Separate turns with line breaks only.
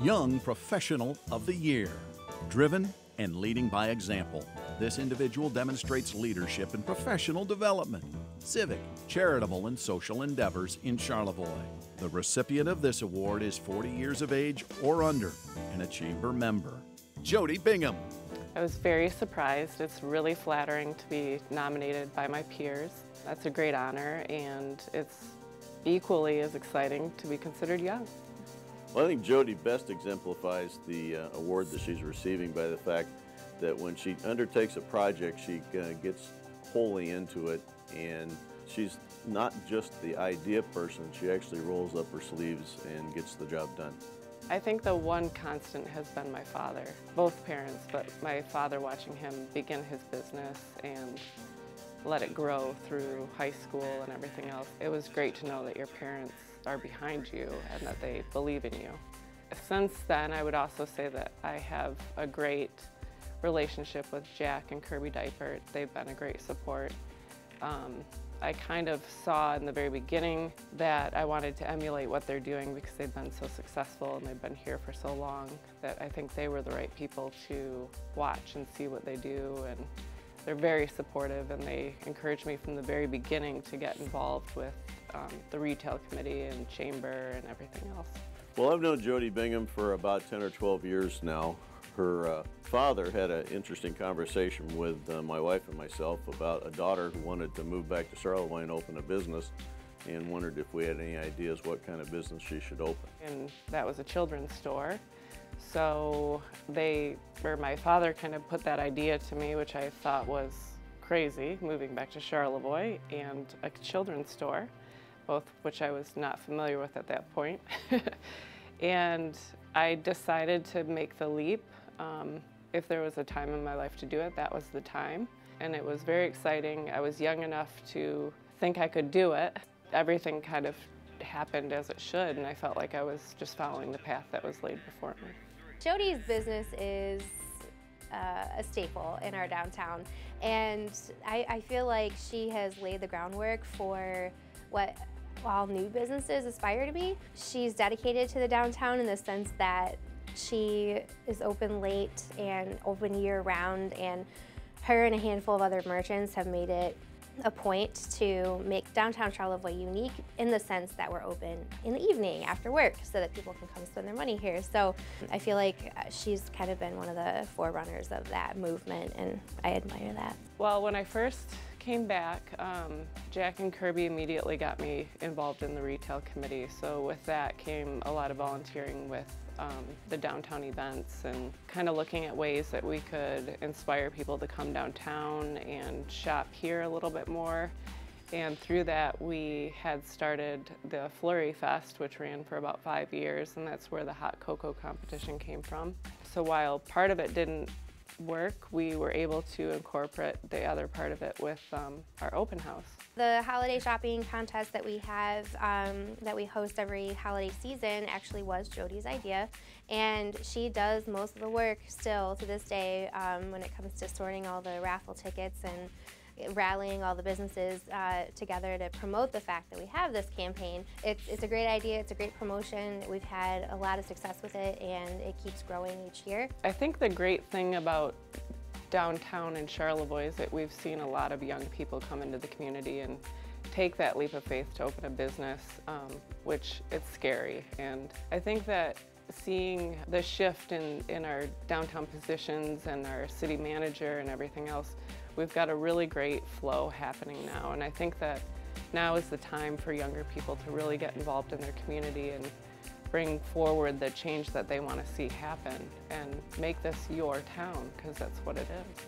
Young Professional of the Year. Driven and leading by example, this individual demonstrates leadership and professional development, civic, charitable, and social endeavors in Charlevoix. The recipient of this award is 40 years of age or under and a chamber member. Jodi Bingham.
I was very surprised. It's really flattering to be nominated by my peers. That's a great honor, and it's equally as exciting to be considered young.
Well, I think Jodi best exemplifies the award that she's receiving by the fact that when she undertakes a project, she gets wholly into it, and she's not just the idea person, she actually rolls up her sleeves and gets the job done.
I think the one constant has been my father, both parents, but my father, watching him begin his business and let it grow through high school and everything else. It was great to know that your parents are behind you and that they believe in you. Since then, I would also say that I have a great relationship with Jack and Kirby Dipert. They've been a great support. I kind of saw in the very beginning that I wanted to emulate what they're doing because they've been so successful and they've been here for so long that I think they were the right people to watch and see what they do. And they're very supportive, and they encouraged me from the very beginning to get involved with the retail committee and chamber and everything else.
Well, I've known Jodi Bingham for about 10 or 12 years now. Her father had an interesting conversation with my wife and myself about a daughter who wanted to move back to Charlevoix and open a business, and wondered if we had any ideas what kind of business she should open.
And that was a children's store. So my father kind of put that idea to me, which I thought was crazy, moving back to Charlevoix and a children's store, both which I was not familiar with at that point. And I decided to make the leap. If there was a time in my life to do it, that was the time. And it was very exciting. I was young enough to think I could do it. Everything kind of happened as it should, and I felt like I was just following the path that was laid before me.
Jodi's business is a staple in our downtown, and I feel like she has laid the groundwork for what all new businesses aspire to be. She's dedicated to the downtown in the sense that she is open late and open year-round, and her and a handful of other merchants have made it a point to make downtown Charlevoix unique in the sense that we're open in the evening after work so that people can come spend their money here. So I feel like she's kind of been one of the forerunners of that movement, and I admire that.
Well, when I first came back, Jack and Kirby immediately got me involved in the retail committee. So with that came a lot of volunteering with the downtown events and kind of looking at ways that we could inspire people to come downtown and shop here a little bit more. And through that, we had started the Flurry Fest, which ran for about 5 years, and that's where the hot cocoa competition came from. So while part of it didn't work, we were able to incorporate the other part of it with our open house.
The holiday shopping contest that we have, that we host every holiday season, actually was Jodi's idea, and she does most of the work still to this day when it comes to sorting all the raffle tickets and rallying all the businesses together to promote the fact that we have this campaign. It's a great idea, it's a great promotion. We've had a lot of success with it, and it keeps growing each year.
I think the great thing about downtown in Charlevoix is that we've seen a lot of young people come into the community and take that leap of faith to open a business, which it's scary. And I think that seeing the shift in our downtown positions and our city manager and everything else, we've got a really great flow happening now. And I think that now is the time for younger people to really get involved in their community and bring forward the change that they want to see happen and make this your town, because that's what it is.